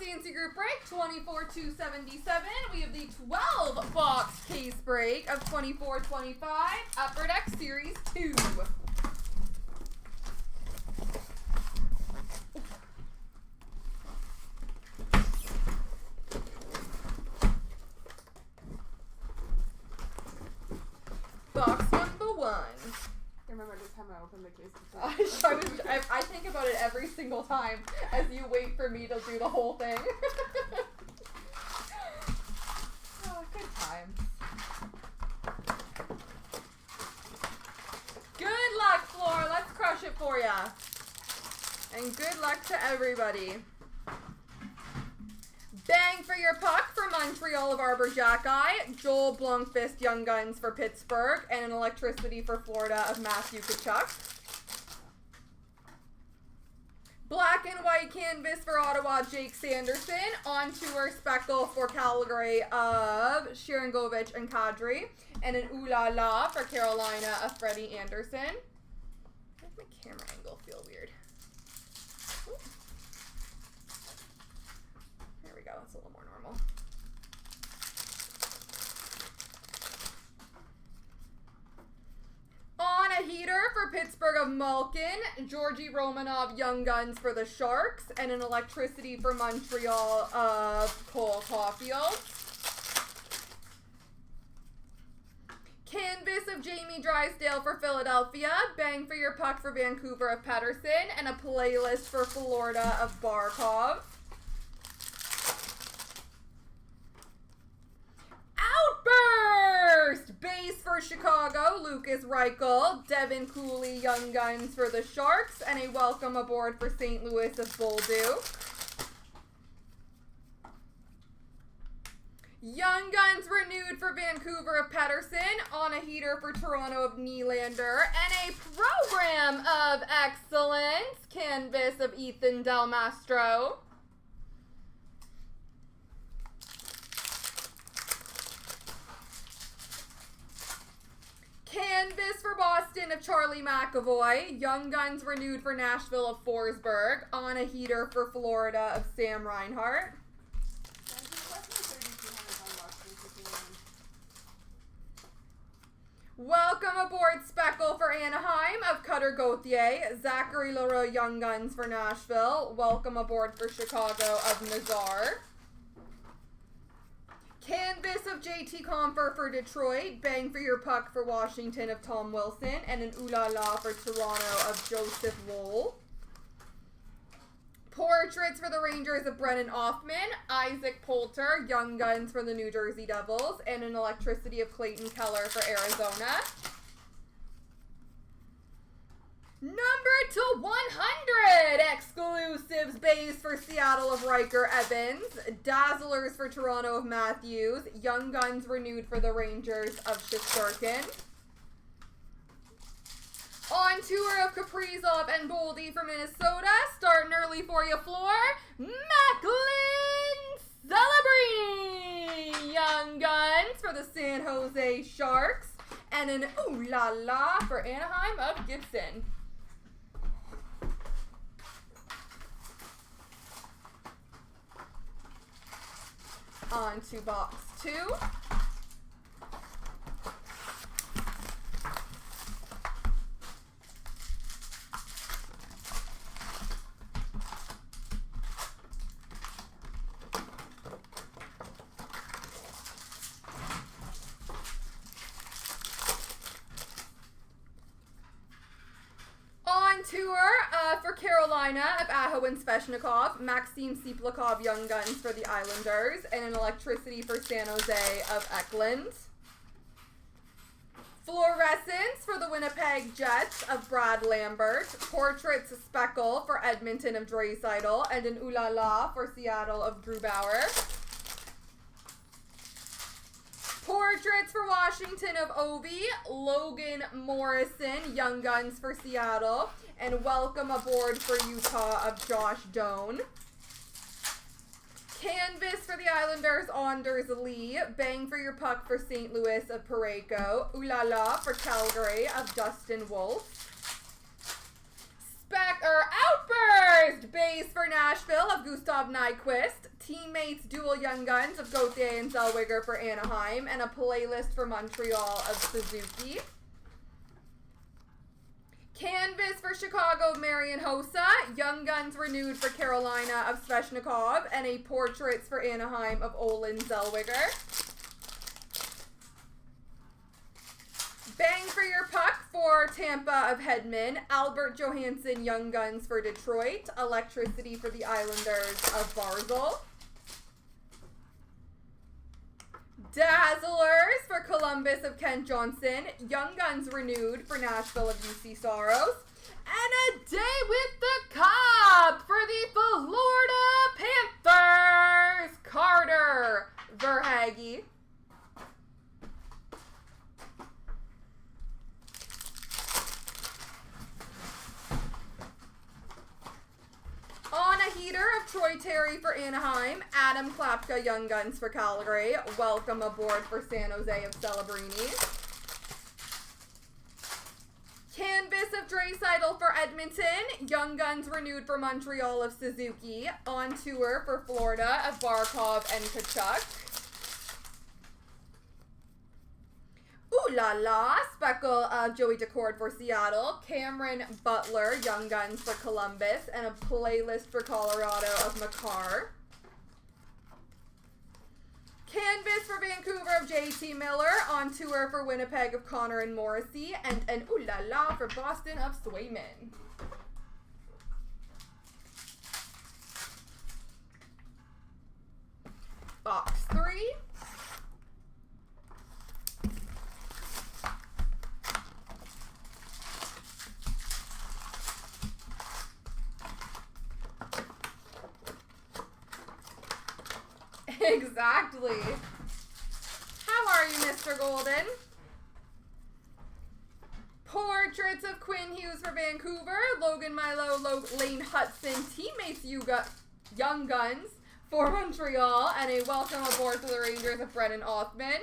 CNC Group break, 24/277. We have the 12-box case break of 24/25, Upper Deck Series 2. Box number 1. I remember this time I opened the case. I think about it every single time as you wait for me to do the whole thing. Oh, good times. Good luck, Floor. Let's crush it for ya. And good luck to everybody. Bang for your puck for Montreal of Arbor Jackeye, Joel Blomqvist Young Guns for Pittsburgh, and an electricity for Florida of Matthew Tkachuk. Black and white canvas for Ottawa, Jake Sanderson. On tour speckle for Calgary of Sharangovich and Kadri, and an ooh la la for Carolina of Freddie Anderson. Why does my camera angle feel weird? Ooh. There we go, that's a little more normal. On a heater for Pittsburgh of Malkin, Georgi Romanov Young Guns for the Sharks, and an electricity for Montreal of Cole Caulfield. Canvas of Jamie Drysdale for Philadelphia, bang for your puck for Vancouver of Pettersson, and a playlist for Florida of Barkov. Outburst! Base for Chicago, Lucas Reichel, Devin Cooley Young Guns for the Sharks, and a welcome aboard for St. Louis of Bolduc. Young Guns renewed for Vancouver of Pettersson, on a heater for Toronto of Nylander, and a program of excellence, canvas of Ethan Del Mastro. Canvas for Boston of Charlie McAvoy, Young Guns renewed for Nashville of Forsberg, on a heater for Florida of Sam Reinhart. Welcome aboard speckle for Anaheim of Cutter Gauthier, Zachary Leroux Young Guns for Nashville, welcome aboard for Chicago of Nazar. Canvas of JT Compher for Detroit, bang for your puck for Washington of Tom Wilson, and an ooh la la for Toronto of Joseph Woll. Portraits for the Rangers of Brennan Othman, Isaac Poulter, Young Guns for the New Jersey Devils, and an electricity of Clayton Keller for Arizona. Number to 100, exclusives base for Seattle of Riker Evans, Dazzlers for Toronto of Matthews, Young Guns renewed for the Rangers of Shesterkin. On tour of Kaprizov and Boldy for Minnesota, starting early for you, Floor, Macklin Celebrini, Young Guns for the San Jose Sharks, and an ooh la la for Anaheim of Gibson. On to box 2. On tour for Carolina of Aho and Sveshnikov, Maxim Siplakov Young Guns for the Islanders, and an electricity for San Jose of Eklund. Fluorescence for the Winnipeg Jets of Brad Lambert, Portraits Speckle for Edmonton of Draisaitl, and an ooh la la for Seattle of Drew Bauer. Portraits for Washington of Ovi, Logan Morrison, Young Guns for Seattle, and welcome aboard for Utah of Josh Doan. Canvas for the Islanders, Anders Lee, bang for your puck for St. Louis of Parayko, ooh la la for Calgary of Dustin Wolf. Outburst! Base base for Nashville of Gustav Nyquist. Teammates dual Young Guns of Gauthier and Zellweger for Anaheim. And a playlist for Montreal of Suzuki. Canvas for Chicago of Marian Hossa. Young Guns renewed for Carolina of Sveshnikov. And a portraits for Anaheim of Olin Zellweger. Bang for your puck for Tampa of Hedman. Albert Johansson Young Guns for Detroit. Electricity for the Islanders of Barzal. Dazzlers for Columbus of Kent Johnson. Young Guns renewed for Nashville of UC Soros. And a day with the Cup for the Florida Panthers. Carter Verhaeghe. On a heater of Troy Terry for Anaheim. Adam Klapka Young Guns for Calgary. Welcome aboard for San Jose of Celebrini. Canvas of Draisaitl for Edmonton. Young Guns renewed for Montreal of Suzuki. On tour for Florida of Barkov and Kachuk. Ooh la la, speckle of Joey Decord for Seattle. Cameron Butler, Young Guns for Columbus. And a playlist for Colorado of Makar. Canvas for Vancouver of JT Miller. On tour for Winnipeg of Connor and Morrissey. And an ooh la la for Boston of Swayman. Box 3. Exactly. How are you, Mr. Golden? Portraits of Quinn Hughes for Vancouver. Logan Milo, Lane Hudson. Teammates Young Guns for Montreal. And a welcome aboard to the Rangers of Brennan Othman.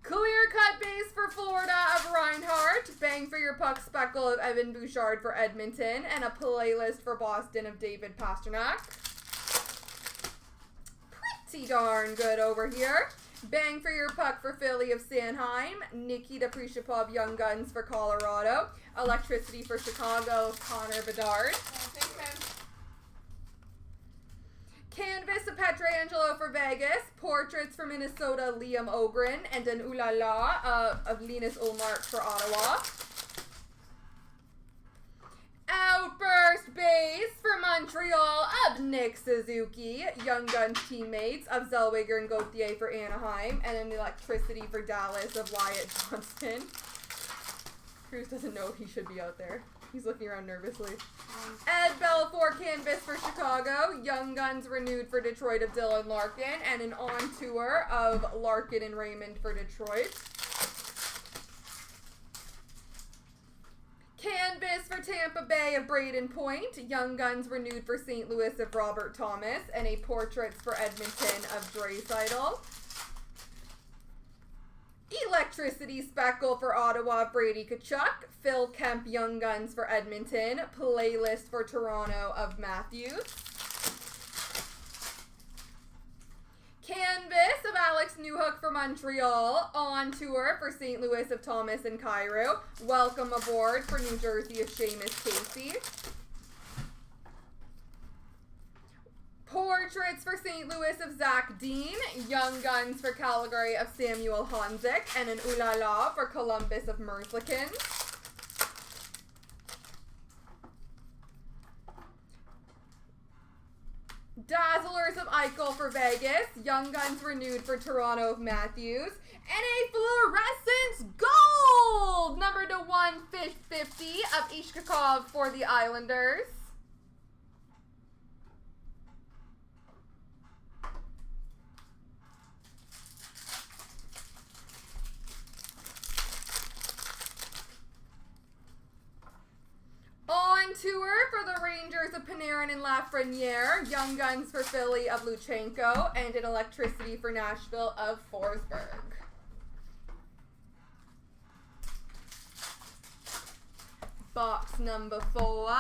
Clear cut base for Florida of Reinhardt. Bang for your puck speckle of Evan Bouchard for Edmonton. And a playlist for Boston of David Pasternak. Pretty darn good over here. Bang for your puck for Philly of Sanheim. Nikita Prishapov Young Guns for Colorado. Electricity for Chicago of Connor Bedard. Canvas of Pietrangelo for Vegas. Portraits for Minnesota Liam Ogren. And an ooh la la of Linus Ullmark for Ottawa. Outburst base for Montreal of Nick Suzuki. Young Guns teammates of Zellweger and Gauthier for Anaheim. And an electricity for Dallas of Wyatt Johnston. Cruz doesn't know he should be out there. He's looking around nervously. Ed Belfour canvas for Chicago. Young Guns renewed for Detroit of Dylan Larkin. And an on tour of Larkin and Raymond for Detroit. Canvas for Tampa Bay of Braden Point. Young Guns renewed for St. Louis of Robert Thomas. And a portraits for Edmonton of Draisaitl. Electricity speckle for Ottawa of Brady Kachuk. Phil Kemp Young Guns for Edmonton. Playlist for Toronto of Matthews. Canvas of Alex Newhook for Montreal. On tour for St. Louis of Thomas and Cairo. Welcome aboard for New Jersey of Seamus Casey. Portraits for St. Louis of Zach Dean. Young Guns for Calgary of Samuel Honzik. And an ooh la la for Columbus of Merzlikins. Dazzlers of Eichel for Vegas. Young Guns renewed for Toronto of Matthews. And a fluorescence gold! Number to 150 of Ishkakov for the Islanders. On tour for the Rangers of Panarin and Lafreniere. Young Guns for Philly of Luchenko. And an electricity for Nashville of Forsberg. Box number 4.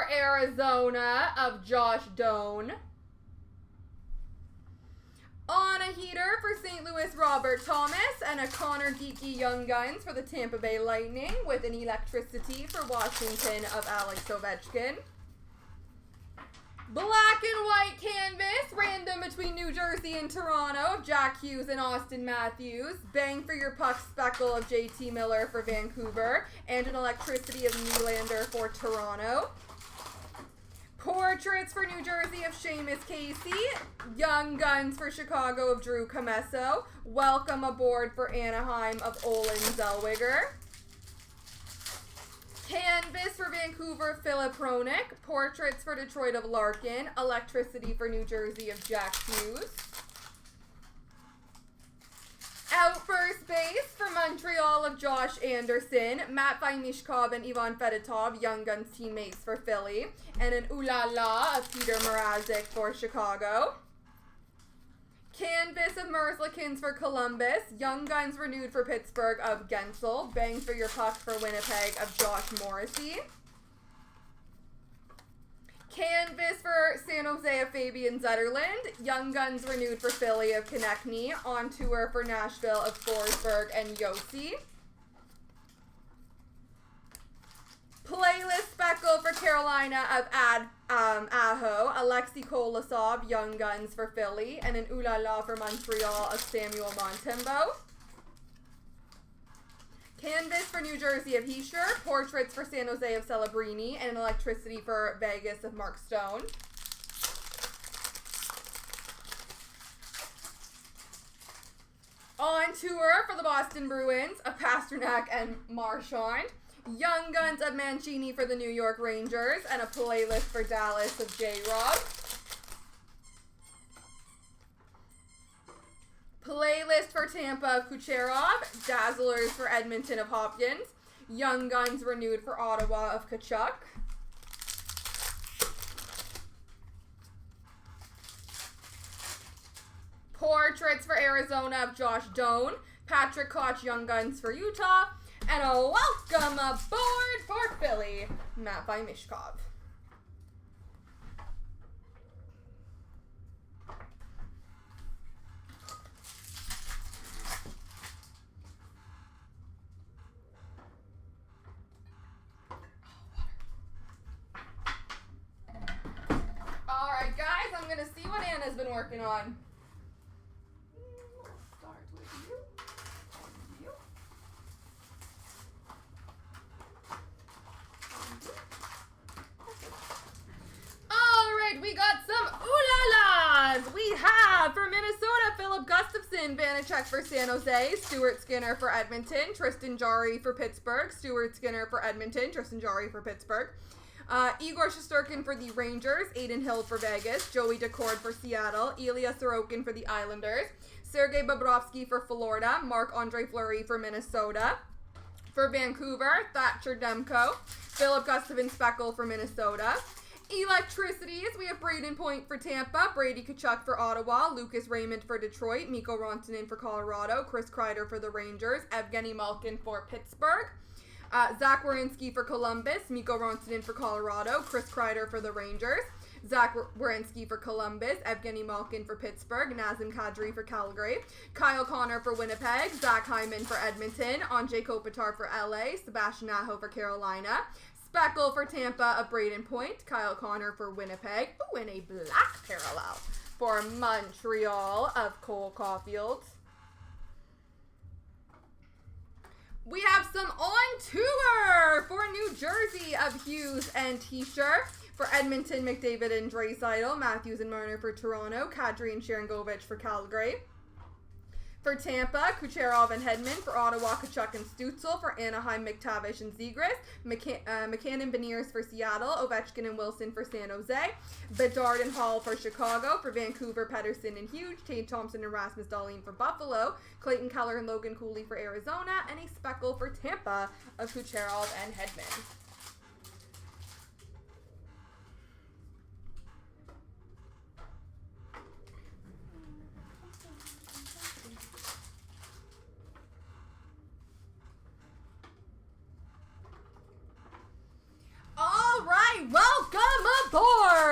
for Arizona of Josh Doan. On a heater for St. Louis, Robert Thomas, and a Connor Geeky Young Guns for the Tampa Bay Lightning, with an electricity for Washington of Alex Ovechkin. Black and white canvas, random between New Jersey and Toronto, of Jack Hughes and Austin Matthews. Bang for your puck speckle of JT Miller for Vancouver, and an electricity of Nylander for Toronto. Portraits for New Jersey of Seamus Casey. Young Guns for Chicago of Drew Comesso. Welcome aboard for Anaheim of Olin Zellweger. Canvas for Vancouver, Philip Hronik. Portraits for Detroit of Larkin. Electricity for New Jersey of Jack Hughes. Out first base for Montreal of Josh Anderson. Matt Vaimishkov and Ivan Fedotov, Young Guns teammates for Philly. And an Ooh La La of Peter Mrazek for Chicago. Canvas of Merzlikins for Columbus. Young Guns renewed for Pittsburgh of Gensel. Bang for your puck for Winnipeg of Josh Morrissey. Canvas for San Jose of Fabian Zetterlund. Young Guns renewed for Philly of Konechny. On tour for Nashville of Forsberg and Yossi. Playlist speckle for Carolina of Aho. Alexei Kolosov, Young Guns for Philly. And an Ooh La La for Montreal of Samuel Montembeault. Canvas for New Jersey of Heischer. Portraits for San Jose of Celebrini. And an electricity for Vegas of Mark Stone. On tour for the Boston Bruins of Pasternak and Marchand. Young Guns of Mancini for the New York Rangers. And a playlist for Dallas of J-Rob. Playlist for Tampa of Kucherov. Dazzlers for Edmonton of Hopkins. Young Guns renewed for Ottawa of Kachuk. Portraits for Arizona of Josh Doan. Patrick Koch, Young Guns for Utah. And a welcome aboard for Philly, Matt Vaimishkov. Alright guys, I'm going to see what Anna's been working on. Start with you. Alright, we got some ooh-la-las. We have for Minnesota, Philip Gustafson, Vanacek for San Jose, Stuart Skinner for Edmonton, Tristan Jarry for Pittsburgh, Stuart Skinner for Edmonton, Tristan Jarry for Pittsburgh. Igor Shesterkin for the Rangers, Aiden Hill for Vegas, Joey Decord for Seattle, Ilya Sorokin for the Islanders, Sergei Bobrovsky for Florida, Marc-Andre Fleury for Minnesota. For Vancouver, Thatcher Demko, Philip Gustafson Speckle for Minnesota. Electricities, we have Braden Point for Tampa, Brady Kachuk for Ottawa, Lucas Raymond for Detroit, Mikko Rantanen for Colorado, Chris Kreider for the Rangers, Evgeny Malkin for Pittsburgh. Zach Werenski for Columbus, Mikko Rantanen for Colorado, Chris Kreider for the Rangers, Zach Werenski for Columbus, Evgeny Malkin for Pittsburgh, Nazem Kadri for Calgary, Kyle Connor for Winnipeg, Zach Hyman for Edmonton, Andrzej Kopitar for LA, Sebastian Aho for Carolina, Speckle for Tampa of Braden Point, Kyle Connor for Winnipeg, ooh, and a black parallel for Montreal of Cole Caulfield. We have some on tour for New Jersey of Hughes and Heischer. For Edmonton, McDavid and Draisaitl, Matthews and Marner for Toronto, Kadri and Sharangovich for Calgary. For Tampa, Kucherov and Hedman. For Ottawa, Kachuk and Stützle. For Anaheim, McTavish and Zegras. McCann and Beniers for Seattle. Ovechkin and Wilson for San Jose. Bedard and Hall for Chicago. For Vancouver, Pettersson and Hughes. Tate Thompson and Rasmus Dahlin for Buffalo. Clayton Keller and Logan Cooley for Arizona. And a speckle for Tampa of Kucherov and Hedman. Welcome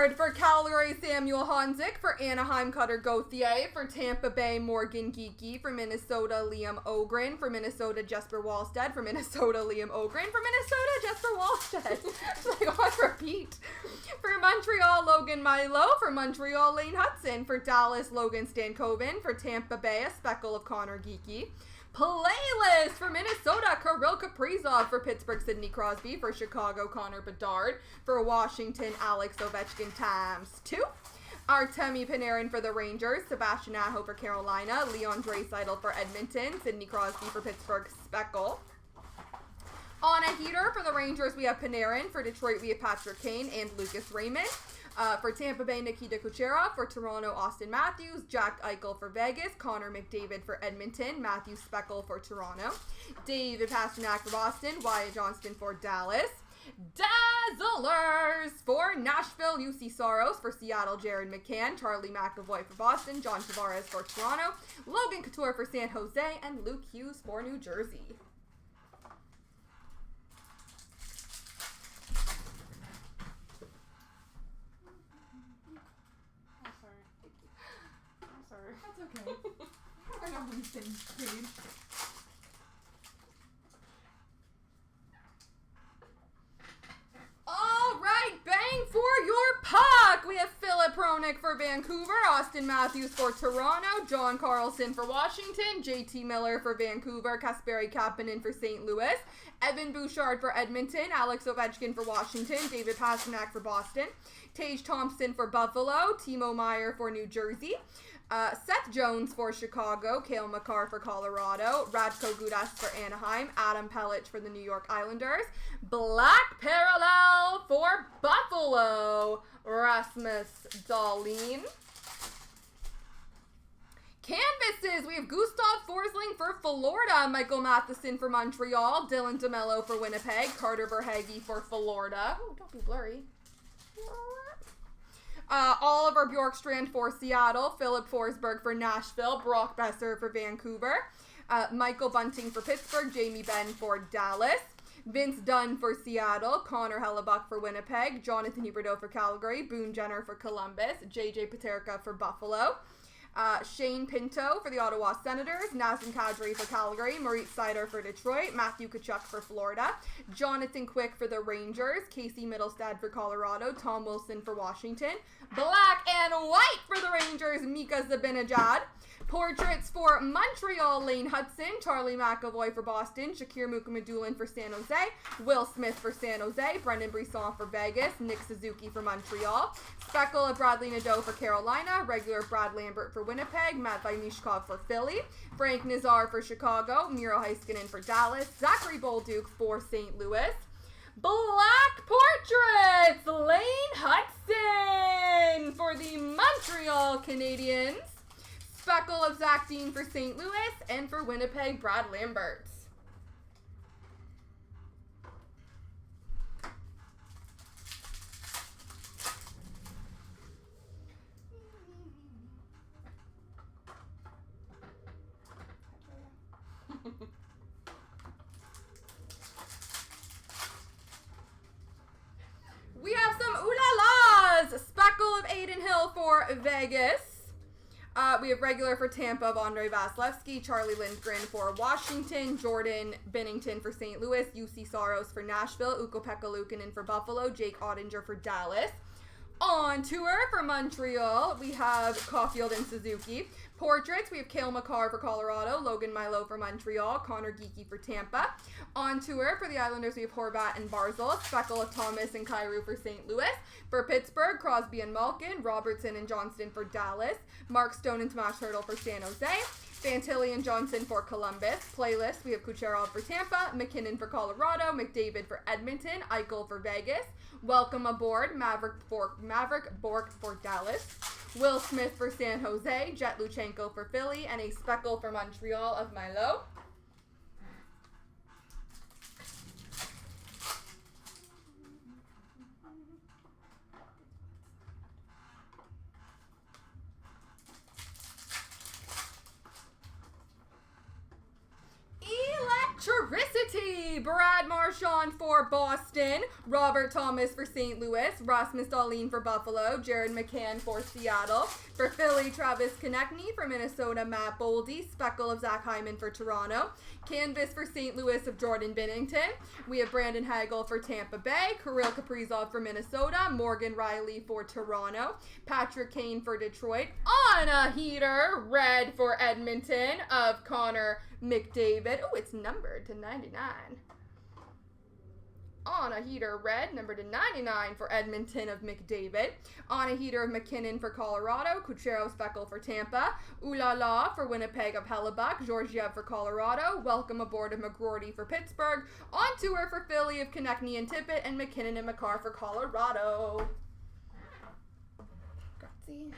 aboard for Calgary, Samuel Honzik. For Anaheim, Cutter Gauthier. For Tampa Bay, Morgan Geeky. For Minnesota, Liam Ogren. For Minnesota, Jesper Wallstead. For Minnesota, Liam Ogren. For Minnesota, Jesper Wallstead. It's like on repeat. For Montreal, Logan Milo. For Montreal, Lane Hudson. For Dallas, Logan Stankoven. For Tampa Bay, a speckle of Connor Geeky. Playlist for Minnesota, Kirill Kaprizov. For Pittsburgh, Sidney Crosby. For Chicago, Connor Bedard. For Washington, Alex Ovechkin ×2. Artemi Panarin for the Rangers. Sebastian Aho for Carolina. Leon Draisaitl for Edmonton. Sidney Crosby for Pittsburgh, speckle. On a heater for the Rangers, we have Panarin. For Detroit, we have Patrick Kane and Lucas Raymond. For Tampa Bay, Nikita Kucherov. For Toronto, Austin Matthews. Jack Eichel for Vegas. Connor McDavid for Edmonton. Matthew Speckle for Toronto. David Pastrnak for Boston. Wyatt Johnston for Dallas. Dazzlers for Nashville, UC Soros. For Seattle, Jared McCann. Charlie McAvoy for Boston. John Tavares for Toronto. Logan Couture for San Jose. And Luke Hughes for New Jersey. That's okay. We're not on the same page. All right, bang for your puck. We have Philip Hronik for Vancouver, Austin Matthews for Toronto, John Carlson for Washington, JT Miller for Vancouver, Kasperi Kapanen for St. Louis, Evan Bouchard for Edmonton, Alex Ovechkin for Washington, David Pastrnak for Boston, Tage Thompson for Buffalo, Timo Meier for New Jersey, Seth Jones for Chicago, Cale Makar for Colorado, Radko Gudas for Anaheim, Adam Pellich for the New York Islanders, Black Parallel for Buffalo, Rasmus Dahlin. Canvases, we have Gustav Forsling for Florida, Michael Matheson for Montreal, Dylan DeMello for Winnipeg, Carter Verhaeghe for Florida. Oh, don't be blurry. Oliver Bjorkstrand for Seattle, Philip Forsberg for Nashville, Brock Besser for Vancouver, Michael Bunting for Pittsburgh, Jamie Benn for Dallas, Vince Dunn for Seattle, Connor Hellebuck for Winnipeg, Jonathan Huberdeau for Calgary, Boone Jenner for Columbus, JJ Paterka for Buffalo, Shane Pinto for the Ottawa Senators, Nazem Kadri for Calgary, Maurice Seider for Detroit, Matthew Tkachuk for Florida, Jonathan Quick for the Rangers, Casey Middlestad for Colorado, Tom Wilson for Washington, Black and White for the Rangers, Mika Zibanejad, Portraits for Montreal, Lane Hudson, Charlie McAvoy for Boston, Shakir Mukhamadullin for San Jose, Will Smith for San Jose, Brendan Brisson for Vegas, Nick Suzuki for Montreal, Speckle of Bradley Nadeau for Carolina, regular Brad Lambert for Winnipeg, Matt Vainishkov for Philly, Frank Nazar for Chicago, Miro Heiskanen for Dallas, Zachary Bolduc for St. Louis, Black Portraits, Lane Hudson for the Montreal Canadiens, Speckle of Zach Dean for St. Louis, and for Winnipeg, Brad Lambert. We have some ooh-la-las. Speckle of Aiden Hill for Vegas. We have regular for Tampa of Andrei Vasilevsky, Charlie Lindgren for Washington, Jordan Binnington for St. Louis, UC Soros for Nashville, Ukko-Pekka Luukkonen for Buffalo, Jake Ottinger for Dallas. On tour for Montreal, we have Caulfield and Suzuki. Portraits, we have Cale Makar for Colorado, Logan Milo for Montreal, Connor Geeky for Tampa. On tour for the Islanders, we have Horvat and Barzal, Speckle of Thomas and Kyrou for St. Louis. For Pittsburgh, Crosby and Malkin, Robertson and Johnston for Dallas, Mark Stone and Tomas Hertl for San Jose, Fantilli and Johnson for Columbus. Playlist, we have Kucherov for Tampa, McKinnon for Colorado, McDavid for Edmonton, Eichel for Vegas. Welcome aboard, Maverick Bork for Dallas, Will Smith for San Jose, Jet Luchenko for Philly, and a Speckle for Montreal of Milo. Electricity! Brad Marchand Marchand for Boston. Robert Thomas for St. Louis. Rasmus Dahlin for Buffalo. Jared McCann for Seattle. For Philly, Travis Konechny. For Minnesota, Matt Boldy. Speckle of Zach Hyman for Toronto. Canvas for St. Louis of Jordan Binnington. We have Brandon Hagel for Tampa Bay. Kirill Kaprizov for Minnesota. Morgan Riley for Toronto. Patrick Kane for Detroit. On a heater, red for Edmonton of Connor McDavid. Oh, it's numbered to 99. On a heater, red, numbered to 99 for Edmonton of McDavid. On a heater of McKinnon for Colorado. Kucherov Speckle for Tampa. Ooh La La for Winnipeg of Hellebuck. Georgiev for Colorado. Welcome aboard of McGroarty for Pittsburgh. On tour for Philly of Konechny and Tippett. And McKinnon and McCarr for Colorado. Grazie.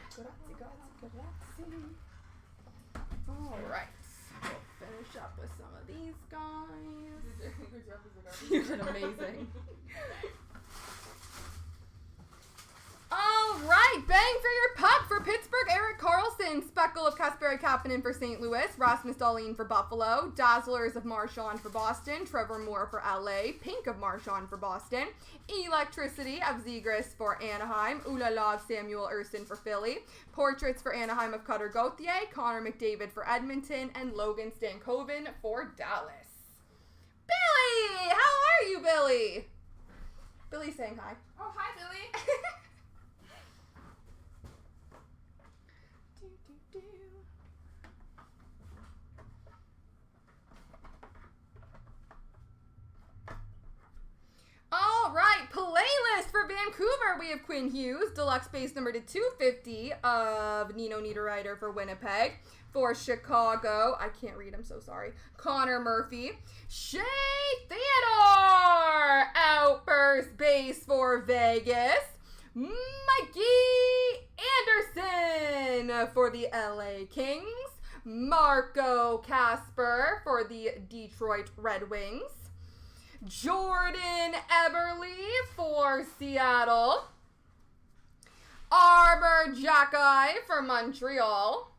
All right. We'll finish up with some of these guys. You did amazing. All right, bang for your puck for Pittsburgh. Erik Karlsson, Speckle of Kasperi Kapanen for St. Louis. Rasmus Dahlin for Buffalo. Dazzlers of Marchand for Boston. Trevor Moore for LA. Pink of Marchand for Boston. Electricity of Zegras for Anaheim. Ooh La La of Samuel Ersson for Philly. Portraits for Anaheim of Cutter Gauthier. Connor McDavid for Edmonton. And Logan Stankoven for Dallas. Billy! How are you, Billy? Billy's saying hi. Oh, hi, Billy. All right, playlist for Vancouver. We have Quinn Hughes, deluxe base number to 250 of Nino Niederreiter for Winnipeg. For Chicago, I can't read, I'm so sorry. Connor Murphy. Shea Theodore, outburst base for Vegas. Mikey Anderson for the LA Kings. Marco Casper for the Detroit Red Wings. Jordan Eberle for Seattle. Arbor Jacki for Montreal.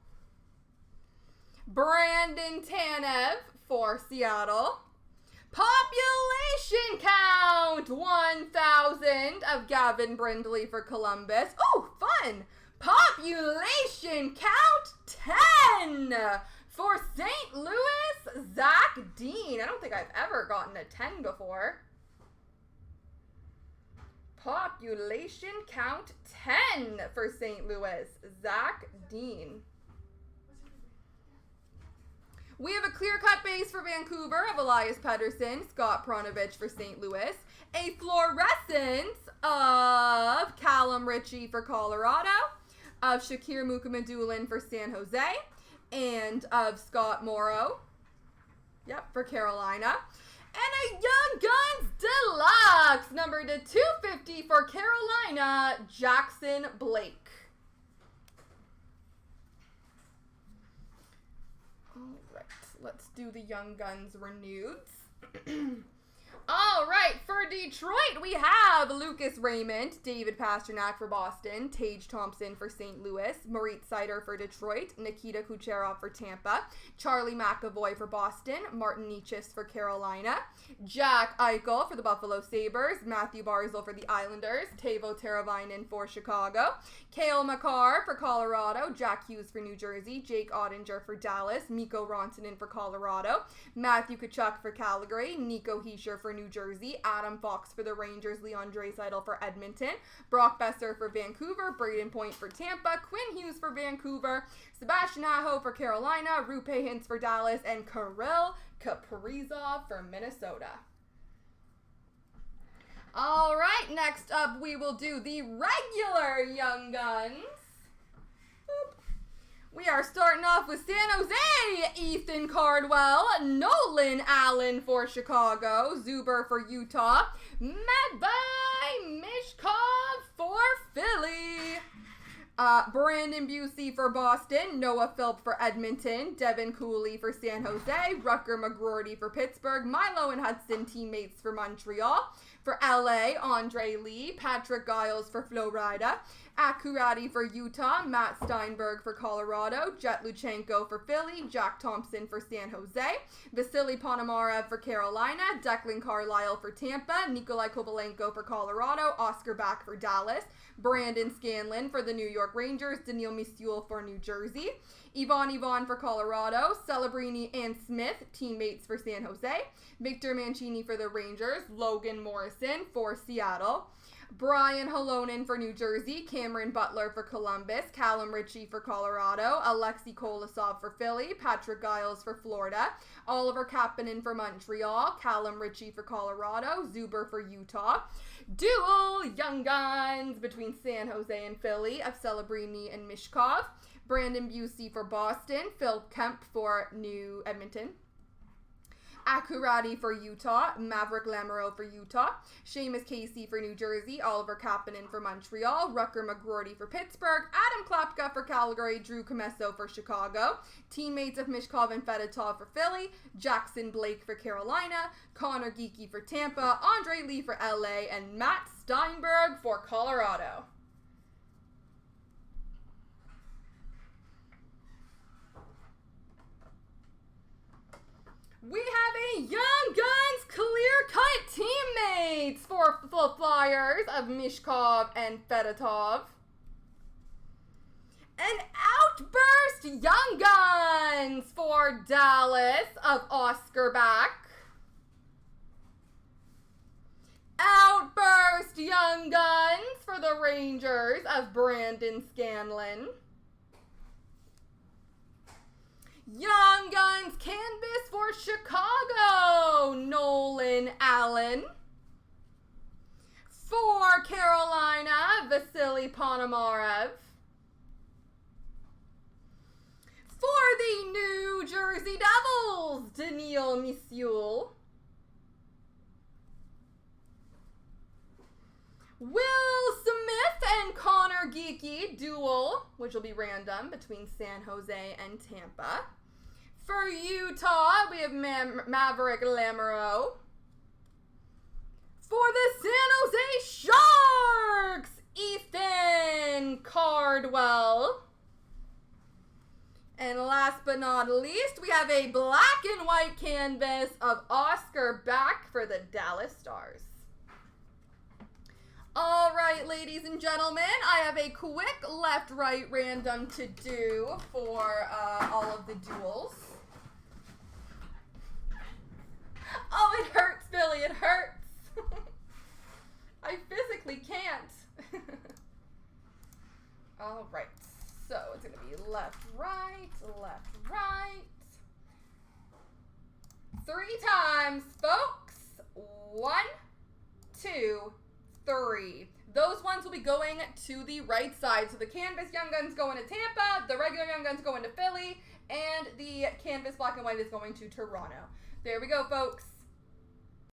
Brandon Tanev for Seattle. Population count 1,000 of Gavin Brindley for Columbus. Oh, fun! Population count 10 for St. Louis, Zach Dean. I don't think I've ever gotten a 10 before. Population count 10 for St. Louis, Zach Dean. We have a clear-cut base for Vancouver of Elias Pettersson, Scott Pronovich for St. Louis. A fluorescence of Callum Ritchie for Colorado. Of Shakir Mukhamadullin for San Jose. And of Scott Morrow. Yep, for Carolina. And a Young Guns Deluxe, number to 250 for Carolina, Jackson Blake. Let's do the Young Guns reneweds. All right, for Detroit, we have Lucas Raymond, David Pastrnak for Boston, Tage Thompson for St. Louis, Moritz Seider for Detroit, Nikita Kucherov for Tampa, Charlie McAvoy for Boston, Martin Necas for Carolina, Jack Eichel for the Buffalo Sabres, Matthew Barzal for the Islanders, Teuvo Teravainen for Chicago, Cale Makar for Colorado, Jack Hughes for New Jersey, Jake Ottinger for Dallas, Mikko Rantanen for Colorado, Matthew Tkachuk for Calgary, Nico Hischier for New Jersey, Adam Fox for the Rangers, Leon Draisaitl for Edmonton, Brock Besser for Vancouver, Braden Point for Tampa, Quinn Hughes for Vancouver, Sebastian Aho for Carolina, Rupe Hintz for Dallas, and Kirill Kaprizov for Minnesota. All right, next up we will do the regular Young Guns. Boop. We are starting off with San Jose, Ethan Cardwell, Nolan Allen for Chicago, Zuber for Utah, Matvei Mishkov for Philly, Brandon Busey for Boston, Noah Philp for Edmonton, Devin Cooley for San Jose, Rutger McGroarty for Pittsburgh, Milo and Hudson teammates for Montreal, for LA, Andre Lee, Patrick Giles for Florida, Accurati for Utah, Matt Steinberg for Colorado, Jet Luchenko for Philly, Jack Thompson for San Jose, Vasily Ponomarev for Carolina, Declan Carlisle for Tampa, Nikolai Kovalenko for Colorado, Oscar Back for Dallas, Brandon Scanlon for the New York Rangers, Daniil Misiul for New Jersey, Ivan for Colorado, Celebrini and Smith, teammates for San Jose, Victor Mancini for the Rangers, Logan Morrison for Seattle, Brian Halonen for New Jersey, Cameron Butler for Columbus, Callum Ritchie for Colorado, Alexei Kolosov for Philly, Patrick Giles for Florida, Oliver Kapanen for Montreal, Callum Ritchie for Colorado, Zuber for Utah. Dual Young Guns between San Jose and Philly of Celebrini and Mishkov, Brandon Busey for Boston, Phil Kemp for New Edmonton, Accurati for Utah, Maverick Lamoureux for Utah, Seamus Casey for New Jersey, Oliver Kapanen for Montreal, Rucker McGroarty for Pittsburgh, Adam Klapka for Calgary, Drew Comesso for Chicago, teammates of Mishkov and Fedotov for Philly, Jackson Blake for Carolina, Connor Geeky for Tampa, Andre Lee for LA, and Matt Steinberg for Colorado. We have a Young Guns clear-cut teammates for the Flyers of Mishkov and Fedotov. An Outburst Young Guns for Dallas of Oscar Back. Outburst Young Guns for the Rangers of Brandon Scanlon. Young Guns canvas for Chicago, Nolan Allen. For Carolina, Vasily Ponomarev. For the New Jersey Devils, Daniil Misiul. Will Smith and Connor Geeky duel, which will be random between San Jose and Tampa. For Utah, we have Maverick Lamoureux. For the San Jose Sharks, Ethan Cardwell. And last but not least, we have a black and white canvas of Oscar Back for the Dallas Stars. All right, ladies and gentlemen, I have a quick left-right random to do for all of the duels. Oh, it hurts, Billy, it hurts. I physically can't. All right, so it's going to be left, right, left, right. 3 times, folks. 1, 2, 3. Those ones will be going to the right side. So the canvas Young Guns going to Tampa, the regular Young Guns going to Philly, and the canvas black and white is going to Toronto. There we go, folks.